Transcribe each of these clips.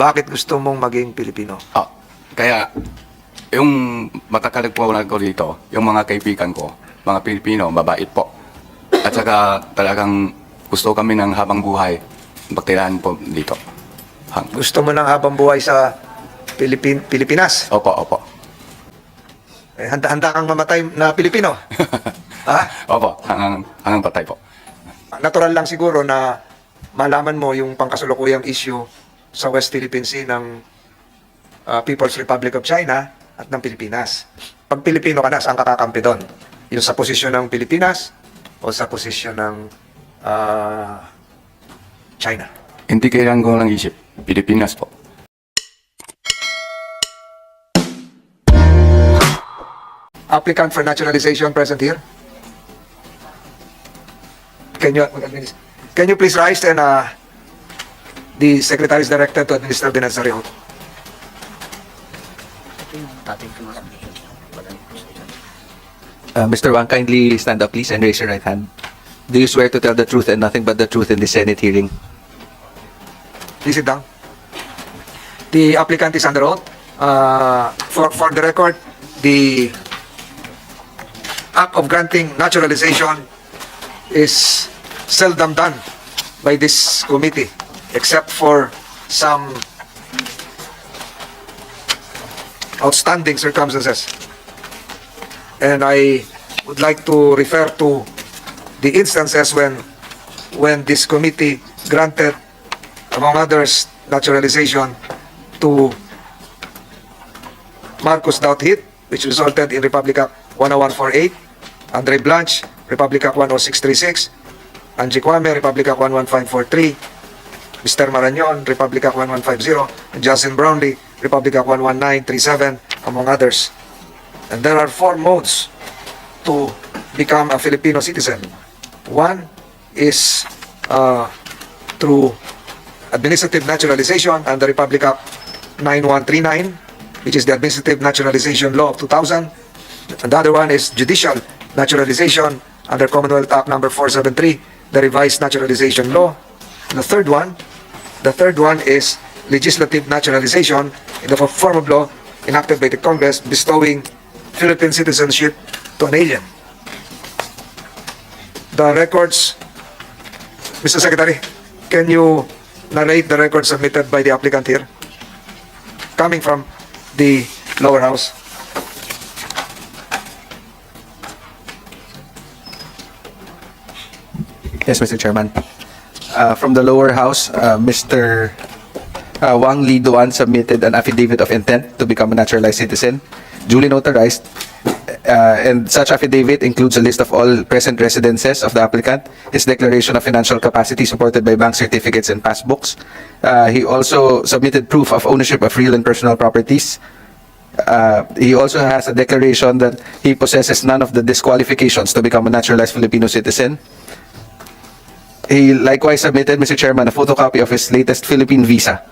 bakit gusto mong maging Pilipino? Kaya, yung matakalag po ako dito, yung mga kaibigan ko, mga Pilipino, mabait po. At saka talagang gusto kami ng habang buhay, pagtirahan po dito. Gusto mo ng habang buhay sa Pilipinas? Opo, opo. Handa kang mamatay na Pilipino? Ha? Opo, hanggang patay po. Natural lang siguro na malaman mo yung pangkasalukuyang issue sa West Philippine Sea ng People's Republic of China at ng Pilipinas. Pag Pilipino ka na, saan ka kakampi doon? Yung sa posisyon ng Pilipinas o sa posisyon ng China? Hindi kailangan ko lang isip, Pilipinas po. Applicant for naturalization present here? Can you please rise and the secretary is directed to administer the necessary oath. Mr. Wang, kindly stand up, please, and raise your right hand. Do you swear to tell the truth and nothing but the truth in the Senate hearing? Please sit down. The applicant is under oath. For the record, the act of granting naturalization is seldom done by this committee, except for some outstanding circumstances. And I would like to refer to the instances when this committee granted, among others, naturalization to Marcos Dauthit, which resulted in Republic Act 10148, Andre Blanch, Republic Act 10636, Angie Kwame, Republic Act 11543, Mr. Marañon, Republic Act 1150, and Justin Brownlee, Republic Act 11937, among others. And there are 4 modes to become a Filipino citizen. One is through administrative naturalization under Republic Act 9139, which is the Administrative Naturalization Law of 2000. And the other one is judicial naturalization under Commonwealth Act number 473, the revised naturalization law. And the third one is legislative naturalization in the form of law enacted by the Congress bestowing Philippine citizenship to an alien. The records, Mr. Secretary, can you narrate the records submitted by the applicant here, coming from the lower house? Yes, Mr. Chairman. From the lower house, Mr. Wang Li Duan submitted an affidavit of intent to become a naturalized citizen, duly notarized, and such affidavit includes a list of all present residences of the applicant, his declaration of financial capacity supported by bank certificates and passbooks. He also submitted proof of ownership of real and personal properties. He also has a declaration that he possesses none of the disqualifications to become a naturalized Filipino citizen. He likewise submitted, Mr. Chairman, a photocopy of his latest Philippine visa,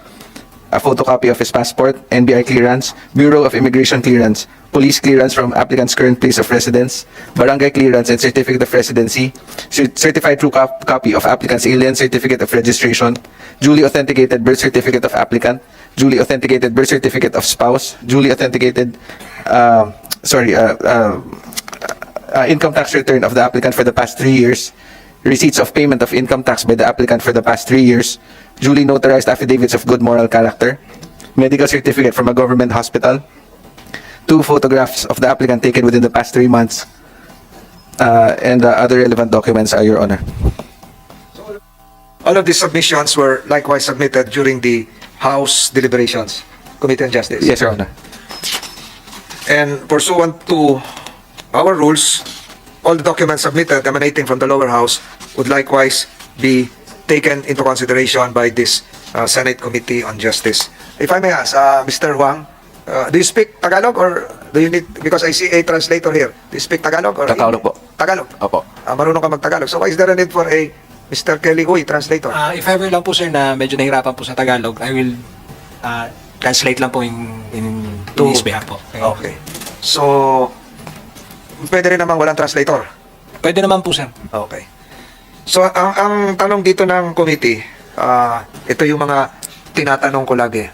a photocopy of his passport, NBI clearance, Bureau of Immigration clearance, police clearance from applicant's current place of residence, barangay clearance and certificate of residency, certified true copy of applicant's alien certificate of registration, duly authenticated birth certificate of applicant, duly authenticated birth certificate of spouse, duly authenticated income tax return of the applicant for the past 3 years, receipts of payment of income tax by the applicant for the past 3 years, duly notarized affidavits of good moral character, medical certificate from a government hospital, 2 photographs of the applicant taken within the past 3 months, and other relevant documents, Your Honor. All of these submissions were likewise submitted during the House deliberations, Committee on Justice. Yes, Your Honor. And pursuant to our rules, all the documents submitted emanating from the lower house would likewise be taken into consideration by this Senate Committee on Justice. If I may ask, Mr. Huang, do you speak Tagalog or do you need, because I see a translator here, do you speak Tagalog or Tagalog po. Tagalog? Opo. Marunong ka mag-Tagalog. So why is there a need for a Mr. Kelly Uy, translator? If ever lang po sir na medyo nahirapan po sa Tagalog, I will translate lang po in his behalf po. Okay. So, pwede rin naman walang translator. Pwede naman po sir. Okay. So, ang tanong dito ng committee, ito yung mga tinatanong ko lagi,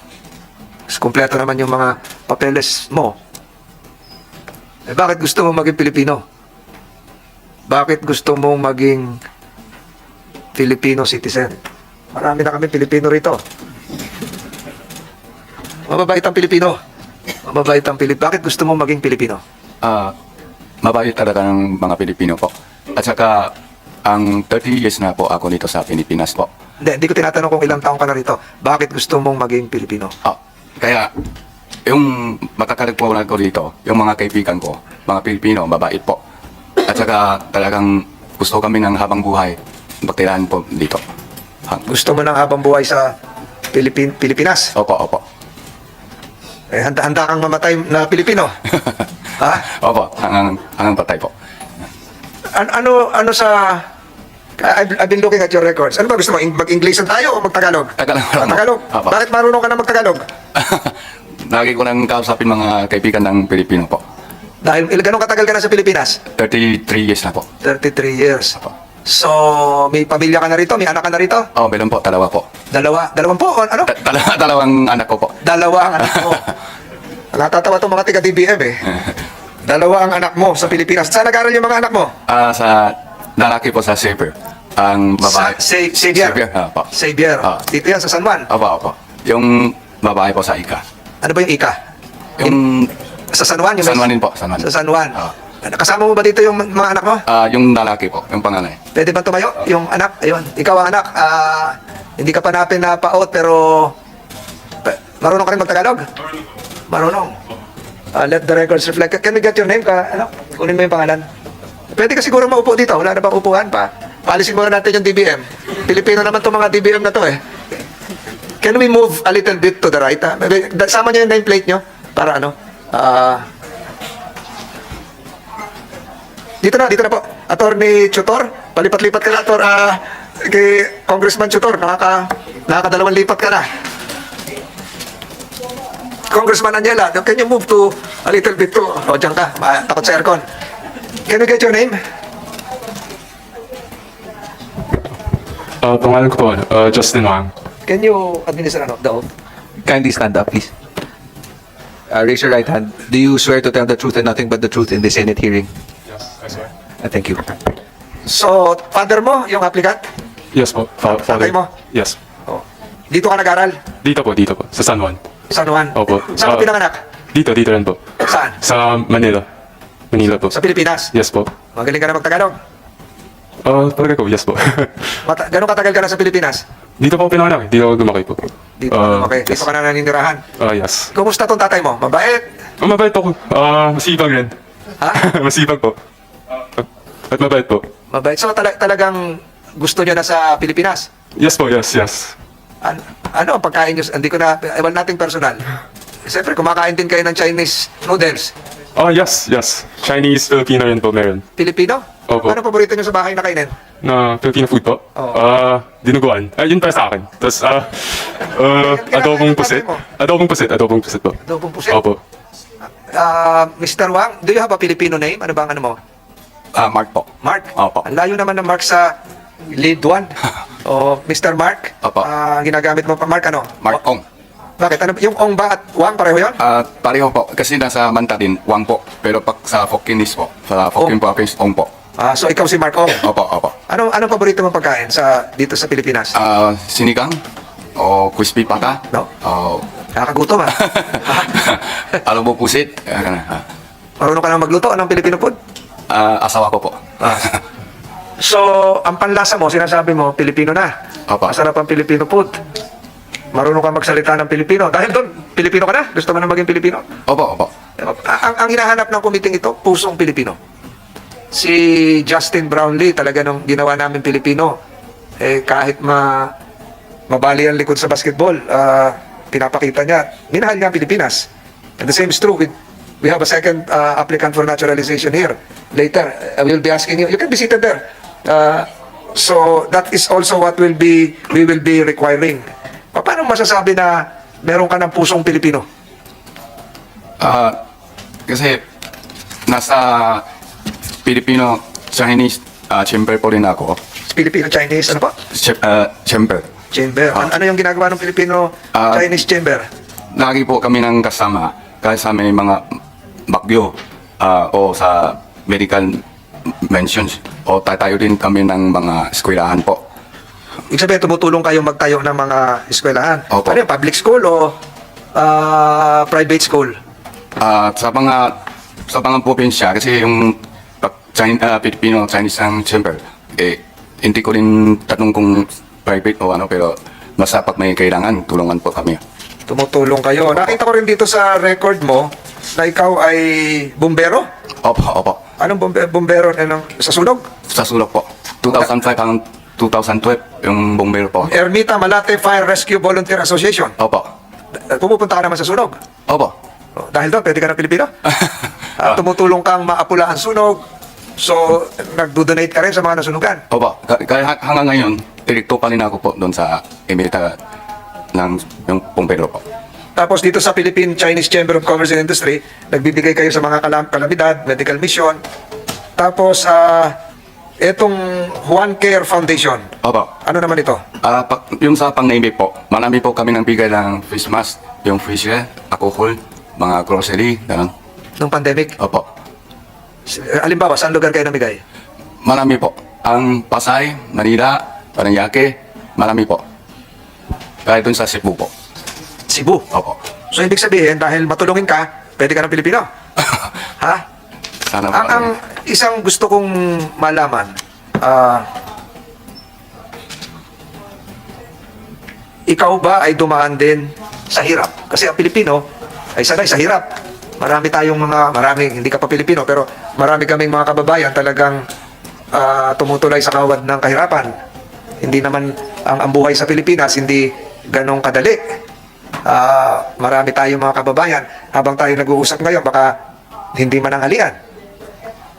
kumpleto naman yung mga papeles mo, bakit gusto mo maging Pilipino? Bakit gusto mong maging Filipino citizen? Marami na kami Pilipino rito. Mababait ang Pilipino. Mababait ang Pilipino. Bakit gusto mong maging Pilipino? Mabait talaga ng mga Pilipino po. At saka, ang 30 years na po ako dito sa Pilipinas po. Hindi ko tinatanong kung ilang taong ka na rito. Bakit gusto mong maging Pilipino? Kaya, yung matakalag po ako dito, yung mga kaibigan ko, mga Pilipino, mabait po. At saka talagang gusto kami ng habang buhay, magtirahan po dito. Gusto mo ng habang buhay sa Pilipinas? Opo, opo. Handa kang mamatay na Pilipino? Ha? Opo, hanggang patay po. Ano sa... I've been looking at your records. Ano ba gusto mo? Mag-Inglesan tayo o mag-Tagalog? Tagalog. Tagalog? Opo. Bakit marunong ka na mag-Tagalog? Lagi ko nang kausapin mga kaibigan ng Pilipino po. Dahil ganun katagal ka na sa Pilipinas? 33 years na po. 33 years. Opo. So, may pamilya ka na rito? May anak ka na rito? Meron po, dalawa po. Dalawang po? Ano? Dalawang anak ko po. Dalawa ang anak mo. Natatawa itong mga tiga-DBM eh. Dalawa ang anak mo sa Pilipinas. Saan nag-aral yung mga anak mo? Sa lalaki po sa Xavier. Ang babae. Xavier. Opo. Xavier. Ah. Dito yan sa San Juan. Opo, opo. Yung babae po sa Ika. Ano ba yung Ika? Yung Sa San Juan? San Juan din po, San Juan. Sa San Juan. Ah. Kasama mo ba dito yung mga anak mo? Yung lalaki po, yung panganay. Pwede ba tumayo? Yung anak? Ayun. Ikaw ang anak. Hindi ka pa napaot pero marunong ka rin mag-Tagalog? Marunong. Let the records reflect. Can we get your name? Kunin mo yung pangalan. Pwede ka siguro maupo dito. Wala na bang upuan pa? Paalisin muna natin yung DBM. Pilipino naman itong mga DBM na to eh. Can we move a little bit to the right? Sama niyo yung nameplate nyo para ano? Dito na po. Attorney Tutor, palipat-lipat ka na, kay Congressman Tutor, nakakadalawang lipat ka na. Congressman Anyela, can you move to a little bit to, dyan ka, takot sa aircon. Can you get your name? Pangalan ko po, Justin Wang. Can you administer the oath? Kindly stand up, please. Raise your right hand. Do you swear to tell the truth and nothing but the truth in the Senate hearing? Yes, I swear. Thank you. So, father mo, yung applicant? Yes po, father. Tatay mo? Yes. Oh. Dito ka nag-aral? Dito po, sa San Juan. San Juan? Opo. Saan ka pinanganak? Dito rin po. Saan? Sa Manila. Manila po. Sa Pilipinas? Yes po. Magaling ka na mag-Tagalog? Talaga ko, yes po. Gano'ng katagal ka na sa Pilipinas? Dito po ako pinanganak, dito ako lumaki po. Dito, okay. Yes. Dito ka na naninirahan. Yes. Kumusta tong tatay mo? Mabait? Mabait ako. Masipag rin. Ha? Masipag po. At mabait po. Mabait. So talagang gusto niyo na sa Pilipinas? Yes po, yes. Ano ang pagkain niyo? Hindi ko na, ewan nating personal. Siyempre, kumakain din kayo ng Chinese noodles. Yes. Chinese, Filipino rin po meron. Pilipino? Opo. Ano paborito niyo sa bahay na kainin? Na Filipino food po. Oo. Dinuguan. Yun para sa akin. Tapos, adobong pusit. Adobong pusit po. Adobong pusit? Opo. Mr. Wang, do you have a Filipino name? Ano bang ano mo? Mark po. Mark? Opo. Ang layo naman ng Mark sa lead 1. O Mr. Mark? Opo. Ginagamit mo pa Mark ano? Mark Ong. Bakit? Ano, yung Ong ba at Wang pareho yun? Pareho po. Kasi nasa Mantarin, Wang po. Pero pag sa Fokinis po, sa Fokin province, Ong po. So ikaw si Mark Ong. Opo. Anong paborito mong pagkain dito sa Pilipinas? Sinigang o crispy pata. No. O Nakakagutom ha? alam mo pusit. Marunong ka na magluto? Anong Filipino food? Asawa ko po. So, ang panlasa mo, sinasabi mo, Pilipino na. Opo. Masarap ang Filipino food. Marunong ka magsalita ng Pilipino. Dahil doon, Pilipino ka na? Gusto mo na maging Pilipino? Opo. Ang hinahanap ng kumiting ito, pusong Pilipino. Si Justin Brownlee, talaga nung ginawa namin Pilipino, kahit mabali ang likod sa basketball, pinapakita niya, minahal niya ang Pilipinas. And the same is true we have a second applicant for naturalization here. Later, we will be asking you can be seated there. So that is also what we will be requiring. Paano masasabi na meron ka ng pusong Pilipino? Kasi nasa Filipino Chinese chamber po rin ako. Filipino-Chinese, ano pa? Chamber. Chamber. Ano yung ginagawa ng Filipino-Chinese Chamber? Lagi po kami ng kasama kahit sa may mga bagyo o sa medical mentions o tatayo din kami ng mga eskwelahan po. Ibig sabihin, tumutulong kayo magtayo ng mga eskwelahan. Opo. Ano yun, public school o private school? Sa mga probinsya kasi yung Filipino-Chinese ang Chamber, hindi ko rin tanong kung private o ano, pero basta pag may kailangan, tulungan po kami. Tumutulong kayo. Nakita ko rin dito sa record mo na ikaw ay bumbero. Opo. Anong bumbero? Sa sunog? Sa sulok po. 2005 hanggang 2012, yung bumbero po. Ermita Malate Fire Rescue Volunteer Association. Opo. Pumupunta ka naman sa sunog. Opo. Dahil doon, pwede ka na Pilipino. Tumutulong kang maapula ang sunog. So, nagdo-donate ka rin sa mga nasunugan. Opo. Kaya hanggang ngayon, direkto pa rin ako po doon sa Emirata ng yung bumbero po. Tapos dito sa Philippine-Chinese Chamber of Commerce and Industry, nagbibigay kayo sa mga kalamidad, medical mission. Tapos, etong Juan Care Foundation, Opo. ano naman ito? Yung sa pang-name po, marami po kami nang bigay ng face mask, yung facial, alcohol, mga grocery, gano'n. Nung pandemic? Opo. Alimbawa, saan lugar kayo namigay? Marami po. Ang Pasay, Manila, Paranaque, marami po. Kaya doon sa Cebu po. Cebu. Opo. So, ibig sabihin, dahil matulungin ka, pwede ka ng Pilipino. Ha? Sana po. Ang isang gusto kong malaman, ikaw ba ay dumaan din sa hirap? Kasi ang Pilipino ay sanay sa hirap. Hindi ka pa Pilipino, pero marami kaming mga kababayan talagang tumutulay sa kawad ng kahirapan. Hindi naman ang buhay sa Pilipinas, hindi ganong kadali. Marami tayong mga kababayan. Habang tayo nag-uusap ngayon, baka hindi mananghalian.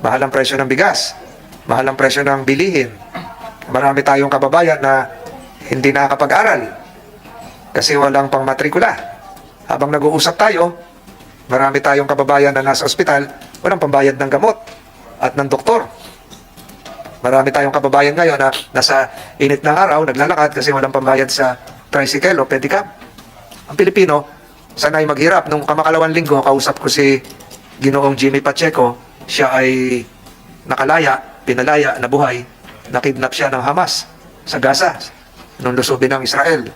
Mahal ang presyo ng bigas. Mahal ang presyo ng bilihin. Marami tayong kababayan na hindi nakakapag-aral kasi walang pangmatrikula. Habang nag-uusap tayo, marami tayong kababayan na nasa ospital, walang pambayad ng gamot at ng doktor. Marami tayong kababayan ngayon na nasa init ng araw, naglalakad kasi walang pambayad sa tricycle o pedicab. Ang Pilipino, sanay maghirap. Nung kamakalawang linggo, kausap ko si Ginoong Jimmy Pacheco. Siya ay nakalaya, pinalaya, nabuhay. Nakidnap siya ng Hamas sa Gaza, nung lusubin ng Israel.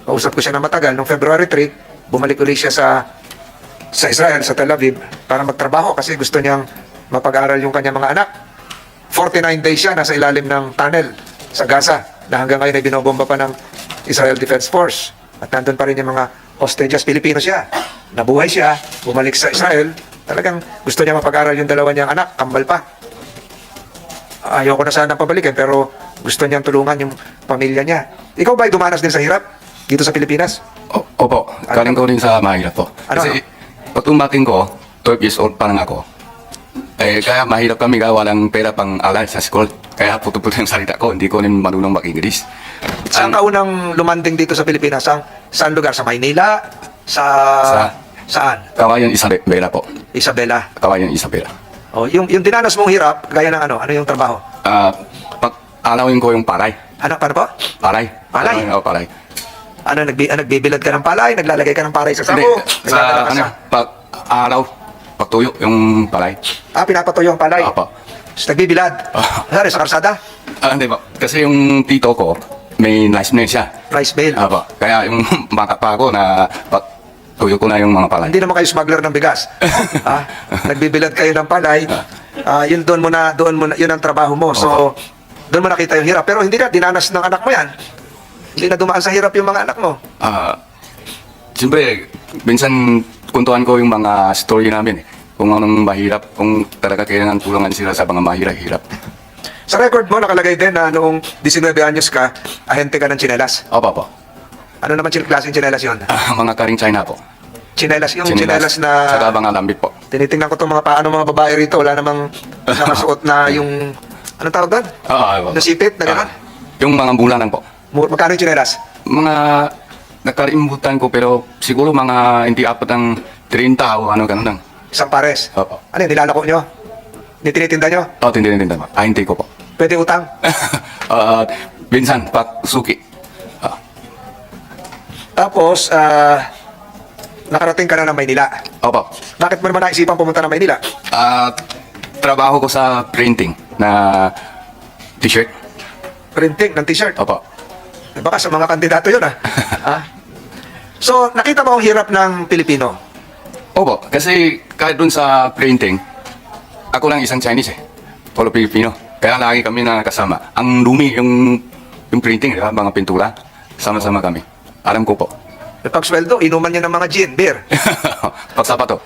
Kausap ko siya na matagal. Noong February 3, bumalik ulit siya sa Israel, sa Tel Aviv, para magtrabaho kasi gusto niyang mapag-aral yung kanyang mga anak. 49 days siya nasa ilalim ng tunnel sa Gaza na hanggang ngayon ay binobomba pa ng Israel Defense Force. At nandun pa rin yung mga hostages. Pilipino siya. Nabuhay siya, bumalik sa Israel. Talagang gusto niya mapag-aral yung dalawa niyang anak, kambal pa. Ayoko na sana pabalikin, pero gusto niyang tulungan yung pamilya niya. Ikaw ba ay dumanas din sa hirap dito sa Pilipinas? Opo. Galing ko rin sa mahirap po. Ano? Kasi pag tumating ko, 12 years old pa lang ako. Kaya mahirap kami walang pera pang alay sa school. Kaya puto-puto yung salita ko, hindi ko rin marunong mag-English. Saan ka unang lumanding dito sa Pilipinas? Saan lugar? Sa Maynila? Saan? Kawayan Isabela po. Isabela. Kawayan Isabela. Oh, yung dinanas mong hirap, gaya ng ano? Ano yung trabaho? Pag alawin ko yung palay. Anak, paano po? Palay. Palay? Oo, palay. Ano, nagbibilad ka ng palay? Naglalagay ka ng palay sa sako? Hindi, sa pag araw, pagtuyo yung palay. Pinapatuyo ang palay? Opo. Tapos nagbibilad? Saan? Sa karsada? Hindi po. Kasi yung tito ko, may nice na siya. Rice mill? Opo. Kaya yung bata pa ako na tuyo ko na yung mga palay. Hindi naman kayo smuggler ng bigas. Nagbibilad kayo ng palay. Doon mo na, yun ang trabaho mo. So, doon mo nakita yung hirap. Pero hindi na dinanas ng anak mo yan. Hindi na dumaan sa hirap yung mga anak mo. Siyempre, minsan kuntuhan ko yung mga story namin. Kung anong mahirap, kung talaga kailangan tulungan sila sa mga mahirap-hirap. Sa record mo, nakalagay din na noong 19 anyos ka, ahente ka ng tsinelas. Opo. Ano naman klaseng tsinelas yun? Mga karing China po. Tsinelas, yung tsinelas na... Saka mga lambit po. Tinitingnan ko itong mga paano mga babae rito. Wala namang nakasuot na yung... Anong tawag doon? Nasipit na gano'n? Yung mga bulanan po. Magkano yung tsinelas? Mga nakalimutan ko pero siguro mga hindi apat ng 30 o ano gano'n lang. Isang pares. Opo. Ano yun, nilalako nyo? Tinitinda nyo? Tinda po. Hindi ko po. Pwede utang? Minsan, pag suki. Tapos, nakarating ka na ng Maynila. Opo. Bakit mo naman naisipan pumunta ng Maynila? Trabaho ko sa printing na t-shirt. Printing ng t-shirt. Opo. Baka sa mga kandidato yun, ah. Ah? So, nakita mo ang hirap ng Pilipino. Opo, kasi kahit dun sa printing, ako lang isang Chinese eh. Polo Pilipino. Kaya lagi kami na kasama. Ang dumi yung printing, di ba? Mga pintura. Sama-sama kami. Alam ko po. Pag sweldo, inuman niya ng mga gin, beer. Pagsapato.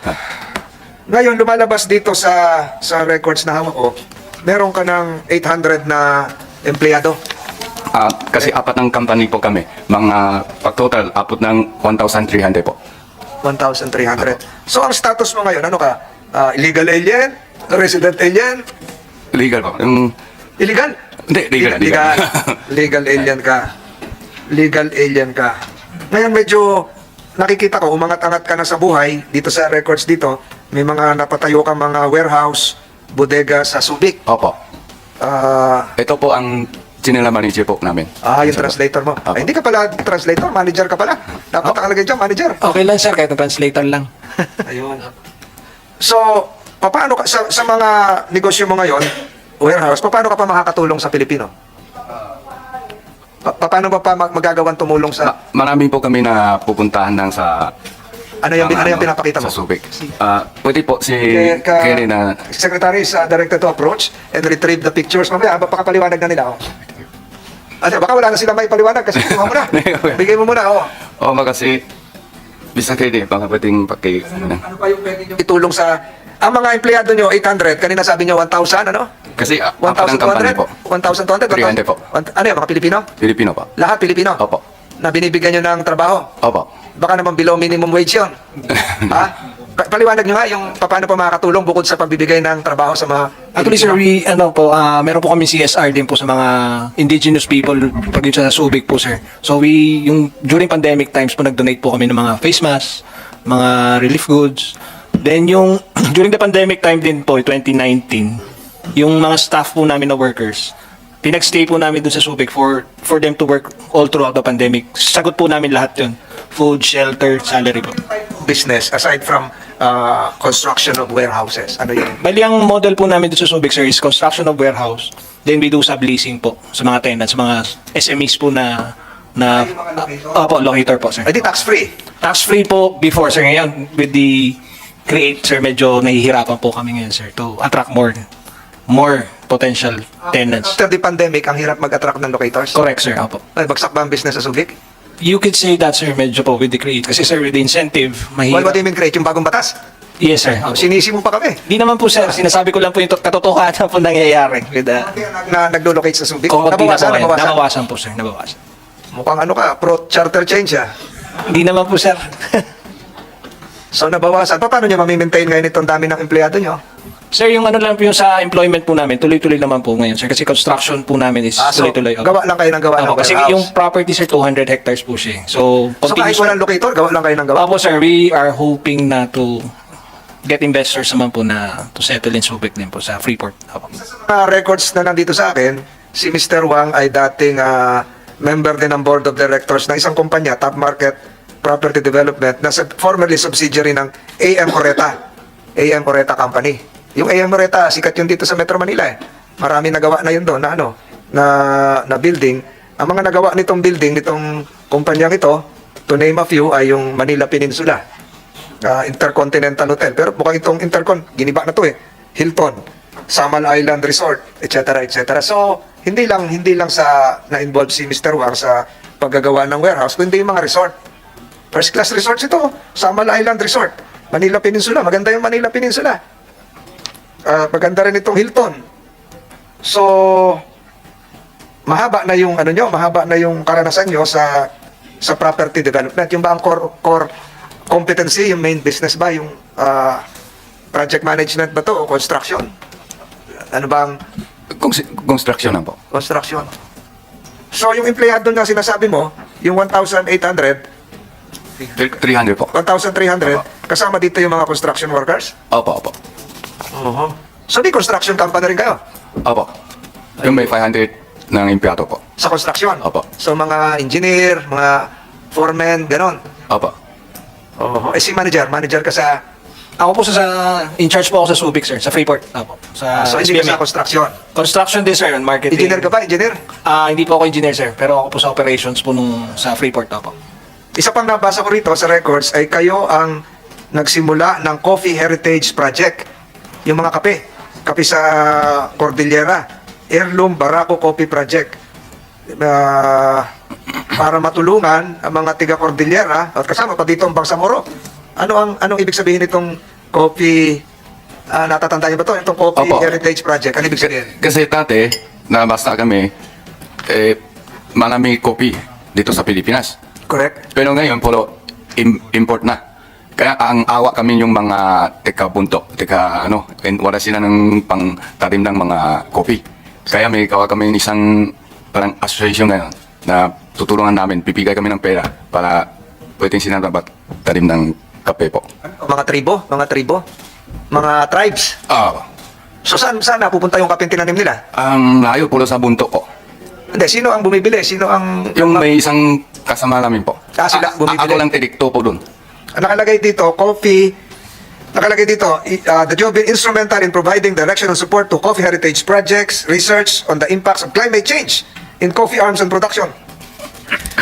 Ngayon, lumalabas dito sa records na hawak ko, meron ka ng 800 na empleyado. Kasi apat ng company po kami. Mga pag-total, abot ng 1,300 po. 1,300. So, ang status mo ngayon, ano ka? Illegal alien? Resident alien? Legal po. Yung, Illegal? Hindi, legal. Legal alien ka. Legal alien ka. Ngayon, medyo nakikita ko, umangat-angat ka na sa buhay. Dito sa records dito, may mga napatayo ka mga warehouse, bodega sa Subic. Opo. Ah, Ito po ang general manager po namin. yung translator mo. Opo. Ay, hindi ka pala translator, manager ka pala. Dapat nakalagay dyan, manager. Okay lang sir, kahit na translator lang. Ayun. So, paano ka, sa mga negosyo mo ngayon, warehouse, paano ka pa makakatulong sa Pilipino? Paano ba pa magagawang tumulong sa... Marami po kami na pupuntahan ng sa... Ano yung pinapakita mo? Sa Subic. Pwede po si Ka- Kenny na... Secretary is directed to approach and retrieve the pictures. Mamaya, pakapaliwanag na nila. Oh. Baka wala na sila may paliwanag kasi kuha mo na. Bigay mo muna. Oh. kasi... Bisa Kenny, baka pwedeng paki... Ano pa yung pwede nyo itulong sa... Ang mga empleyado nyo, 800. Kanina sabi nyo, 1,000, ano? Kasi apat ng company 1,200? po. 1,200? 300 po. Ano yung mga Pilipino? Pilipino po. Lahat Pilipino? Opo. Na binibigyan nyo ng trabaho? Opo. Baka naman below minimum wage yun. Ha? Paliwanag nyo nga yung paano pa makakatulong bukod sa pagbibigay ng trabaho sa mga... Actually sir, meron po kami CSR din po sa mga indigenous people pag yun sa Subic po sir. So during pandemic times po nag-donate po kami ng mga face mask, mga relief goods. Then during the pandemic time din po, 2019, yung mga staff po namin na workers, pinag-stay po namin dun sa Subic for them to work all throughout the pandemic. Sagot po namin lahat yun. Food, shelter, salary po. Business aside from construction of warehouses. Ano yun? Bali, ang model po namin dito sa Subic, sir, is construction of warehouse. Then we do subleasing po sa mga tenants, sa mga SMEs po na opo, locator po, sir. Ay di tax-free. Tax-free po before, sir. Ngayon, with the create, sir, medyo nahihirapan po kami ngayon, sir, to attract more potential tenants. After the pandemic, ang hirap mag-attract ng locators. Correct, sir. Opo. Ay, bagsak ba ang business sa Subic? You could say that, sir, medyo po with the create. Kasi, sir, with the incentive, What mahirap. do you mean create? Yung bagong batas? Yes, sir. Opo. Sinisi mo pa kami. Di naman po, sir. Sinasabi ko lang po yung katotohanan po nangyayari. With the... Na naglo-locate sa Subic. Nabawasan, Nabawasan. nabawasan po, sir. Nabawasan. Mukhang ano ka, pro-charter change ah. Hindi naman po, sir. So nabawasan. Paano nyo mamimaintain ngayon itong dami ng empleyado nyo? Sir, yung ano lang po yung sa employment po namin, tuloy-tuloy naman po ngayon, sir. Kasi construction po namin is So, tuloy-tuloy. gawa lang kayo ng gawa ng Opo, kasi warehouse. yung property, sir, 200 hectares po siya. So, So kahit walang locator, gawa lang kayo ng gawa? Opo, sir, we are hoping na to get investors naman po na to settle in Subic din po sa Freeport. Opo. Records na nandito sa akin, si Mr. Wang ay dating member din ng board of directors ng isang kumpanya, Top Market Property Development, na formerly subsidiary ng AM Oreta. AM Oreta Company. Yung AM Oreta, sikat yun dito sa Metro Manila eh. Marami nagawa na yun doon na na building. Ang mga nagawa nitong building, nitong kumpanyang ito, to name a few, ay yung Manila Peninsula. Intercontinental Hotel. Pero mukhang itong Intercon, giniba na to eh. Hilton, Samal Island Resort, etc. etc. So, hindi lang sa na-involve si Mr. Wang sa paggagawa ng warehouse, kundi yung mga resort. First class resorts ito, Samal Island Resort, Manila Peninsula, maganda yung Manila Peninsula. Maganda rin itong Hilton. So, mahaba na yung mahaba na yung karanasan nyo sa property development. Yung ba ang core competency, yung main business ba, yung project management ba to o construction? Ano bang Construction lang po. construction? So, yung empleyado na sinasabi mo, yung 1,800, 300 po. 1,300, kasama dito yung mga construction workers? Opo. So, di construction company rin kayo? Opo. Yung may 500 ng empleyado po. Sa construction? Opo. So, mga engineer, mga foreman, ganon. Opo. Oh, si manager ka sa, Ako po in charge po ako sa Subic, sir, sa Freeport. Apo. Sa so hindi ka SBMA. sa construction. Construction din, sir, and marketing. Engineer ka ba? Engineer? Hindi po ako engineer, sir, pero ako po sa operations po sa Freeport. Apo. Isa pang nabasa ko rito sa records ay kayo ang nagsimula ng Coffee Heritage Project. Yung mga kape sa Cordillera, Heirloom Barako Coffee Project. Para matulungan ang mga tiga Cordillera at kasama pa dito ang Bangsamoro. Anong ibig sabihin nitong coffee, natatandaan niyo ba to? Itong Coffee Opo. Heritage Project. Ano ibig sabihin? Kasi dati, nabasa kami, marami kopi dito sa Pilipinas. Correct? Pero ngayon, puro import na. Kaya ang awa kami yung mga teka-bunto, wala sila ng pang-tarim ng mga kopi. Kaya may kawa kami isang parang association ngayon na tutulungan namin, pipigay kami ng pera para pwedeng sila dapat tarim ng kape po. Mga tribo, mga tribes. So saan napupunta yung kapeng tinanim nila? Ang layo puro sa bunto po. Hindi, sino ang bumibili? Sino ang... Yung may isang kasama namin po. Sila bumibili? Ako lang tidikto po dun. Nakalagay dito, the job been instrumental in providing direction and support to coffee heritage projects, research on the impacts of climate change in coffee arms and production.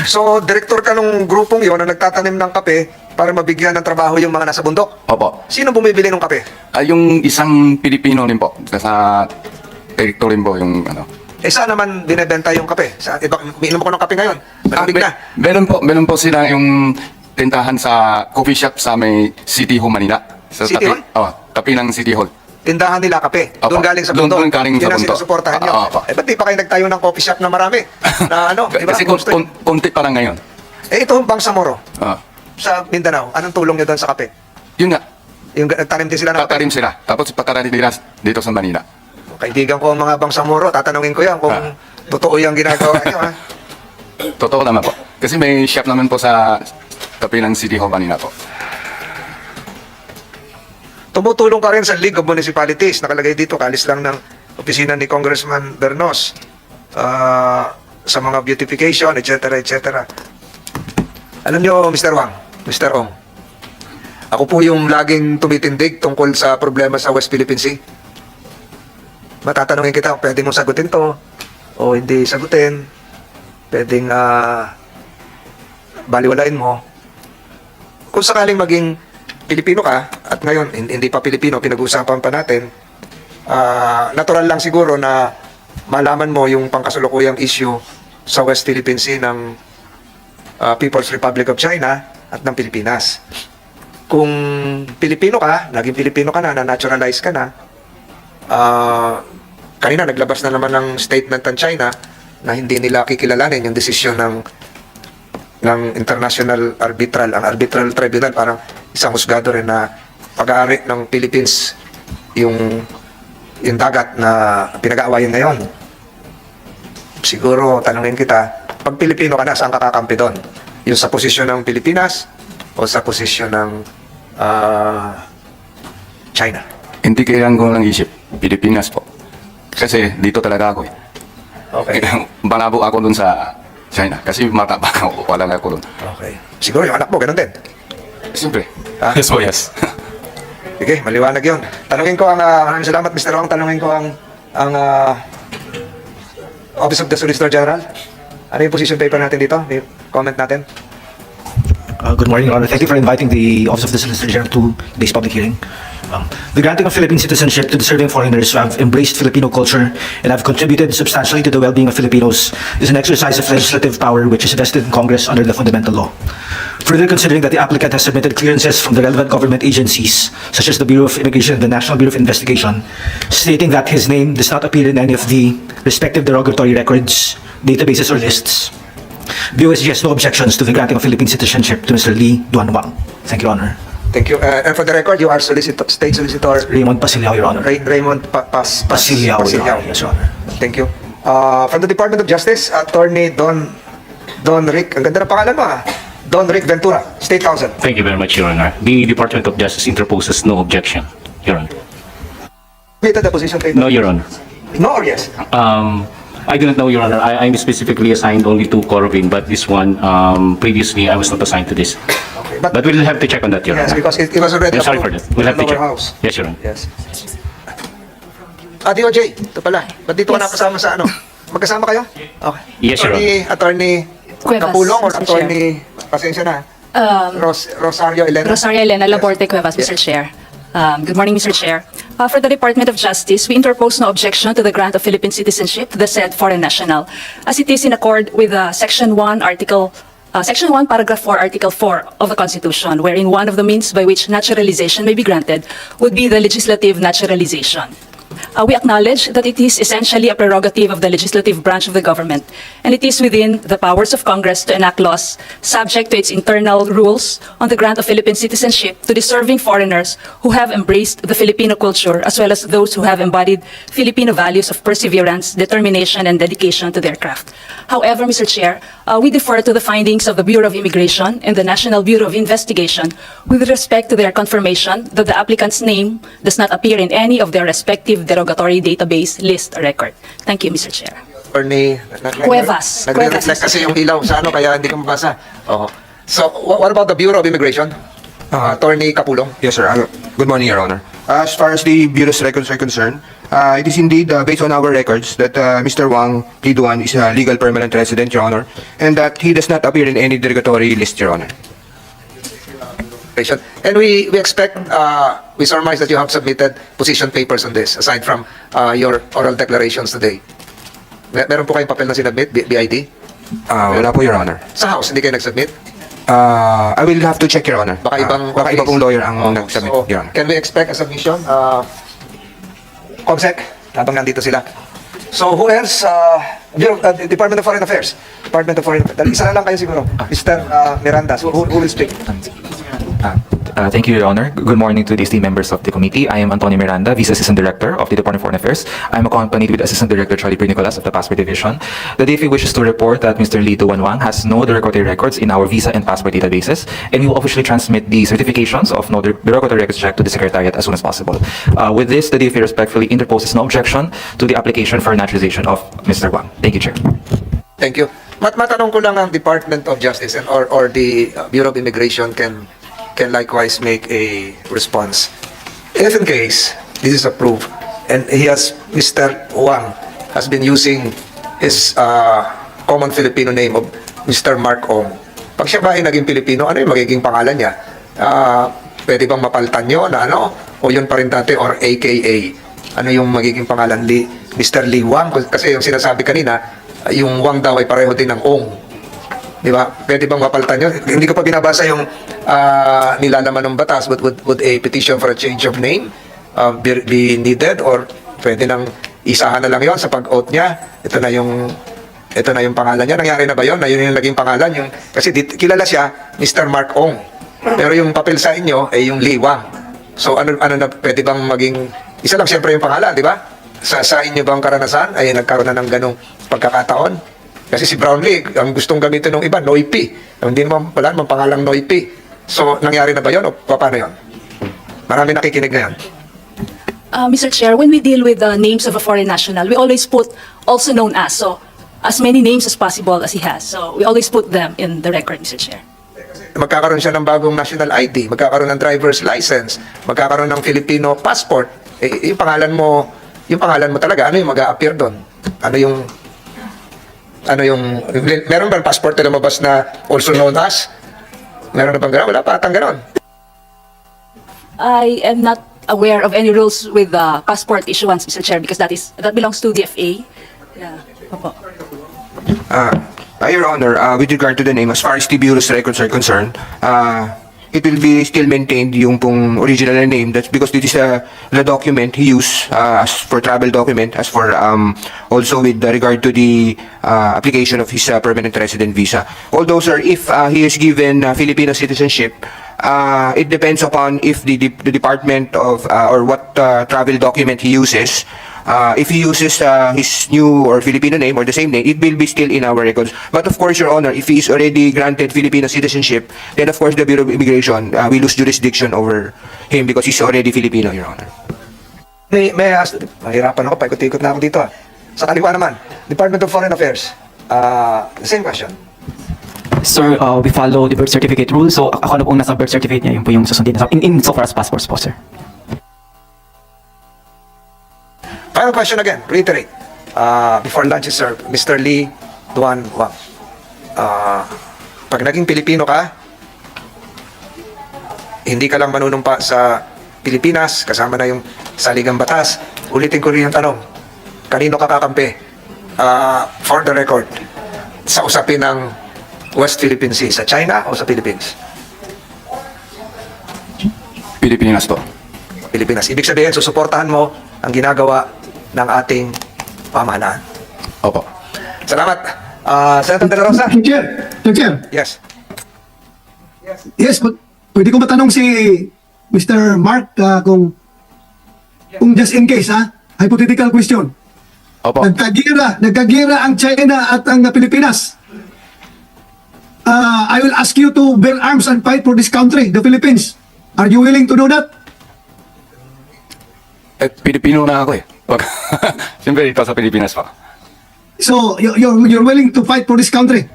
So, director ka nung grupong yon na nagtatanim ng kape para mabigyan ng trabaho yung mga nasa bundok. Opo. Sino bumibili ng kape? Yung isang Pilipino rin po. Sa direktor rin po yung Saan naman binebenta yung kape? Umiinom ko ng kape ngayon. Malamig na. Meron po sila yung tintahan sa coffee shop sa may City Hall, Manila. Sa City Hall? Tapi ng City Hall. Tindahan nila kape. Opo. Doon galing sa Doon bundok. galing sa Yun ang bundok. sinusuportahan nyo. Opo. Ba't di pa kayo nagtayo ng coffee shop na marami? Na di ba? Kasi konti pa lang ngayon. Ito ang Bangsamoro Ah. sa Mindanao. Anong tulong nyo doon sa kape? Yun nga. Yung nagtanim din sila ng kape. Tatarim sila. Tapos pagkarani nila dito sa Manila. Kaibigan ko ang mga Bangsamoro, tatanungin ko yan kung totoo yung ginagawa nyo. Ha? Totoo naman po. Kasi may shop naman po sa tapi ng City Hall, Manila po. Tumutulong ka rin sa League of Municipalities. Nakalagay dito, kalis lang ng opisina ni Congressman Bernos sa mga beautification, etc. etc. Alam nyo, Mr. Ong, ako po yung laging tumitindig tungkol sa problema sa West Philippine Sea. Matatanungin kita, pwede mong sagutin to o hindi sagutin. Pwedeng baliwalain mo. Kung sakaling maging Pilipino ka, at ngayon hindi pa Pilipino, pinag-uusapan pa natin, natural lang siguro na malaman mo yung pangkasalukuyang issue sa West Philippine Sea ng People's Republic of China at ng Pilipinas. Kung Pilipino ka, naging Pilipino ka na naturalize ka na, kanina naglabas na naman ng statement ng China na hindi nila kikilalanin yung desisyon ng International Arbitral, ang Arbitral Tribunal, parang isang husgado rin na pag-aari ng Philippines yung dagat na pinag-aawayan ngayon. Siguro, tanungin kita, pag Pilipino ka na, saan ka kakampi doon? Yung sa posisyon ng Pilipinas o sa posisyon ng China? Hindi kailangan ko lang isip. Pilipinas po. Kasi dito talaga ako eh. Okay. Malabo ako dun sa China. Kasi matapang ako. Wala na ako dun. Okay. Siguro yung anak mo, ganun din. Siyempre. Yes po, yes. Sige, maliwanag yun. Tanungin ko maraming salamat, Mr. Ong. Tanungin ko ang Office of the Solicitor General. Ano yung position paper natin dito? May comment natin? Good morning, Your Honor. Thank you for inviting the Office of the Solicitor General to today's public hearing. The granting of Philippine citizenship to deserving foreigners who have embraced Filipino culture and have contributed substantially to the well-being of Filipinos is an exercise of legislative power which is vested in Congress under the fundamental law. Further, considering that the applicant has submitted clearances from the relevant government agencies, such as the Bureau of Immigration and the National Bureau of Investigation, stating that his name does not appear in any of the respective derogatory records, databases, or lists, BOSG has no objections to the granting of Philippine citizenship to Mr. Lee Duan Wang. Thank you, Your Honor. Thank you. And for the record, you are State Solicitor Raymond Pasiliao, Your Honor. Raymond Pasiliao, Your Honor. Yes, Your Honor. Thank you. From the Department of Justice, Attorney Don Rick. Ang ganda ng pangalan mo Don Rick Ventura, State Counsel. Thank you very much, Your Honor. The Department of Justice interposes no objection, Your Honor. Submitted the position paper. No, Your Honor. No or yes? I do not know, Your Honor. I'm specifically assigned only to Corvin, but this one, previously, I was not assigned to this. Okay, But we'll have to check on that, Your yes, Honor. because it was already I'm sorry for approved that. We'll have in to the check. lower house. Yes, Your Honor. Yes. DOJ, ito pala. Ba't dito ka nakasama sa ano? Magkasama kayo? Okay. Yes, Your Attorney Cuevas, Kapulong or Mr. Attorney, pasensya na, Rosario Elena? Rosario Elena Laborte Cuevas, Mr. Chair. Good morning, Mr. Chair. For the Department of Justice, we interpose no objection to the grant of Philippine citizenship to the said foreign national, as it is in accord with Section 1, Paragraph 4, Article 4 of the Constitution, wherein one of the means by which naturalization may be granted would be the legislative naturalization. We acknowledge that it is essentially a prerogative of the legislative branch of the government, and it is within the powers of Congress to enact laws subject to its internal rules on the grant of Philippine citizenship to deserving foreigners who have embraced the Filipino culture, as well as those who have embodied Filipino values of perseverance, determination, and dedication to their craft. However, Mr. Chair, we defer to the findings of the Bureau of Immigration and the National Bureau of Investigation with respect to their confirmation that the applicant's name does not appear in any of their respective derogatory database list or record. Thank you, Mr. Chair. Attorney Cuevas. Nagre-reflect Cuevas, kasi yung ilaw sa ano, kaya hindi ko mabasa. Oo. So, what about the Bureau of Immigration? Attorney Kapulong? Yes, sir. Good morning, Your Honor. As far as the Bureau's records are concerned, it is indeed based on our records that Mr. Wang Liduan is a legal permanent resident, Your Honor, and that he does not appear in any derogatory list, Your Honor. And we expect, we surmise that you have submitted position papers on this, aside from your oral declarations today. Meron po kayong papel na sinabit, BID? Wala po, Your Honor. Sa House, hindi kayo nag-submit? I will have to check, Your Honor. Baka ibang baka iba pong lawyer ang Oh, nag-submit, so, Your Honor. can we expect a submission? Comsec, habang nandito sila. So, who else? Department of Foreign Affairs. Department of Foreign Affairs. Isa na lang kayo siguro. Mr. Miranda, so who will speak? Thank you, Your Honor. Good morning to the esteemed members of the committee. I am Antonio Miranda, Vice Assistant Director of the Department of Foreign Affairs. I am accompanied with Assistant Director Charlie P. Nicolas of the Passport Division. The DFA wishes to report that Mr. Lee Duan Wang has no derogatory records in our visa and passport databases, and we will officially transmit the certifications of no derogatory records check to the Secretariat as soon as possible. With this, the DFA respectfully interposes no objection to the application for naturalization of Mr. Wang. Thank you, Chair. Thank you. Matanong ko lang ang Department of Justice and or the Bureau of Immigration can likewise make a response. If in case this is approved and Mr. Wang has been using his common Filipino name of Mr. Mark Ong, pag siya ba ay naging Pilipino, ano yung magiging pangalan niya? Pwede bang mapalitan nyo na ano? O yun pa rin dati or AKA? Ano yung magiging pangalan? Mr. Lee Wang? Kasi yung sinasabi kanina, yung Wang daw ay pareho din ng Ong. Di ba? Pwede bang mapalitan nyo? Hindi ko pa binabasa yung nilalaman ng batas, but would a petition for a change of name be needed, or pwede nang isahan na lang yon sa pag-oath niya? Ito na yung pangalan niya. Nangyari na ba yon? Na yun yung naging pangalan? Kasi kilala siya, Mr. Mark Ong. Pero yung papel sa inyo ay yung Lee Wang. So ano na, pwede bang maging, isa lang siyempre yung pangalan, di ba? Sa inyo bang karanasan ay nagkaroon na ng ganong pagkakataon? Kasi si Brownlee, ang gustong gamitin ng iba, Noipi. Hindi naman, wala naman pangalang Noipi. So, nangyari na ba yun o paano yun? Marami nakikinig na yan. Mr. Chair, when we deal with the names of a foreign national, we always put also known as, so as many names as possible as he has. So we always put them in the record, Mr. Chair. Magkakaroon siya ng bagong national ID, magkakaroon ng driver's license, magkakaroon ng Filipino passport. Yung pangalan mo talaga, ano yung mag-a-appear doon? Meron ba passport na lumabas na also known as? Meron na bang gano'n? Wala pa atang gano'n. I am not aware of any rules with passport issuance, Mr. Chair, because that belongs to the FA. Yeah. Opo. Your Honor, with regard to the name, as far as the Bureau's records are concerned, it will be still maintained yung pong original na name. That's because this is the document he used as for travel document, as for also with regard to the application of his permanent resident visa. Although, sir, if he is given Filipino citizenship, it depends upon if the department of or what travel document he uses. If he uses his new or Filipino name or the same name, it will be still in our records. But of course, Your Honor, if he is already granted Filipino citizenship, then of course the Bureau of Immigration will lose jurisdiction over him because he's already Filipino, Your Honor. May I ask, mahirapan ako, paikot-ikot na ako dito. Sa kaliwa naman, Department of Foreign Affairs. The same question. Sir, we follow the birth certificate rule. So, ako na pong nasa birth certificate niya, yun po yung susundin. In so far as passports po, sir. Final question again, reiterate. Before lunch is served, Mr. Lee Duan Wang. Pag naging Pilipino ka, hindi ka lang manunumpa sa Pilipinas, kasama na yung saligang batas. Ulitin ko rin yung tanong, kanino ka kakampi? For the record, sa usapin ng West Philippine Sea, sa China o sa Philippines? Pilipinas po. Pilipinas. Ibig sabihin, susuportahan mo ang ginagawa ng ating pamahalaan. Opo. Salamat. Senator De La Rosa? Mr. Chair. Yes. Yes, pwede ko matanong si Mr. Mark kung just in case, hypothetical question. Opo. Nagkagira ang China at ang Pilipinas. I will ask you to bear arms and fight for this country, the Philippines. Are you willing to do that? Pilipino na ako eh. Siyempre dito sa Pilipinas pa. So you're willing to fight for this country?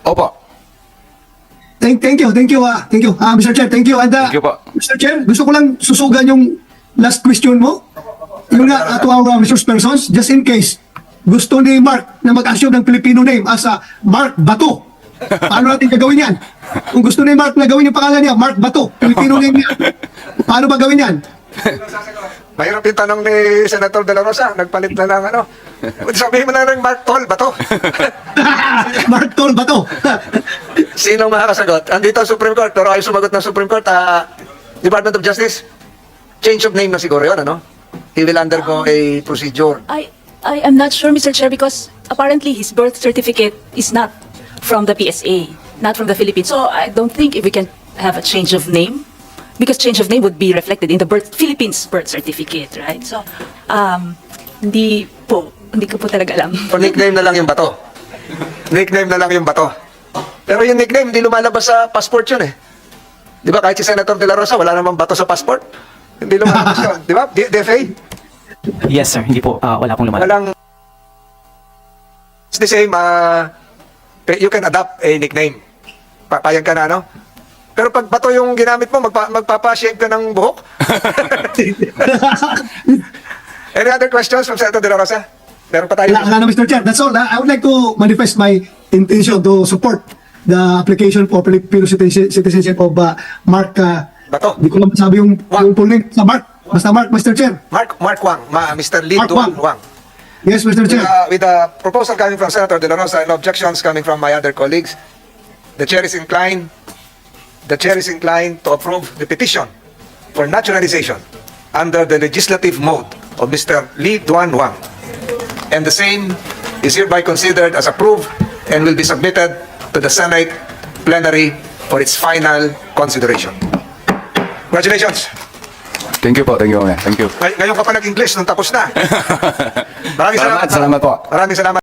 Opo. Thank you, Mr. Chair, thank you. And Thank you po. Mr. Chair, gusto ko lang susugan yung last question mo. Yung nga, to our resource persons, just in case, gusto ni Mark na mag-assume ng Filipino name as Mark Bato. Paano natin gagawin yan? Kung gusto ni Mark na gawin yung pangalan niya, Mark Bato, Filipino name niya. Paano ba gawin yan? Mahirap yung tanong ni Senator De La Rosa. Nagpalit na lang ano. Sabihin mo na rin Mark Tol Bato. Mark Tol Bato. Sino makakasagot? Andito ang Supreme Court, pero ayaw sumagot ng Supreme Court. Department of Justice, change of name na siguro yun, ano? He will undergo a procedure. I am not sure, Mr. Chair, because apparently his birth certificate is not from the PSA, not from the Philippines. So I don't think if we can have a change of name, because change of name would be reflected in the Philippines birth certificate, right? So, hindi ko po talaga alam. O nickname na lang yung Bato. Nickname na lang yung Bato. Pero yung nickname, hindi lumalabas sa passport yun eh. Di ba, kahit si Senator De La Rosa, wala namang Bato sa passport. Hindi lumalabas yun. Di ba? DFA? Yes, sir. Hindi po, wala pong lumalabas. Walang... It's the same, you can adopt a nickname. Papayag ka na, no? Pero pag Bato yung ginamit mo, magpapashave ka ng buhok. Any other questions from Senator De La Rosa? Meron pa tayo. Wala na, Mr. Chair. That's all. I would like to manifest my intention to support the application for Filipino citizenship of Mark Bato. Hindi ko lang masabi yung full name sa Mark. Basta Mark, Mr. Chair. Mark Wang, Mr. Lee Mark Duan Wang. Wang. Yes, Mr. Chair. With a proposal coming from Senator De La Rosa and objections coming from my other colleagues, the chair is inclined to approve the petition for naturalization under the legislative mode of Mr. Lee Duan Wang. And the same is hereby considered as approved and will be submitted to the Senate plenary for its final consideration. Congratulations. Thank you po. Thank you. Ngayon ka pa nag-English nung tapos na. Maraming Salamat po. Maraming salamat.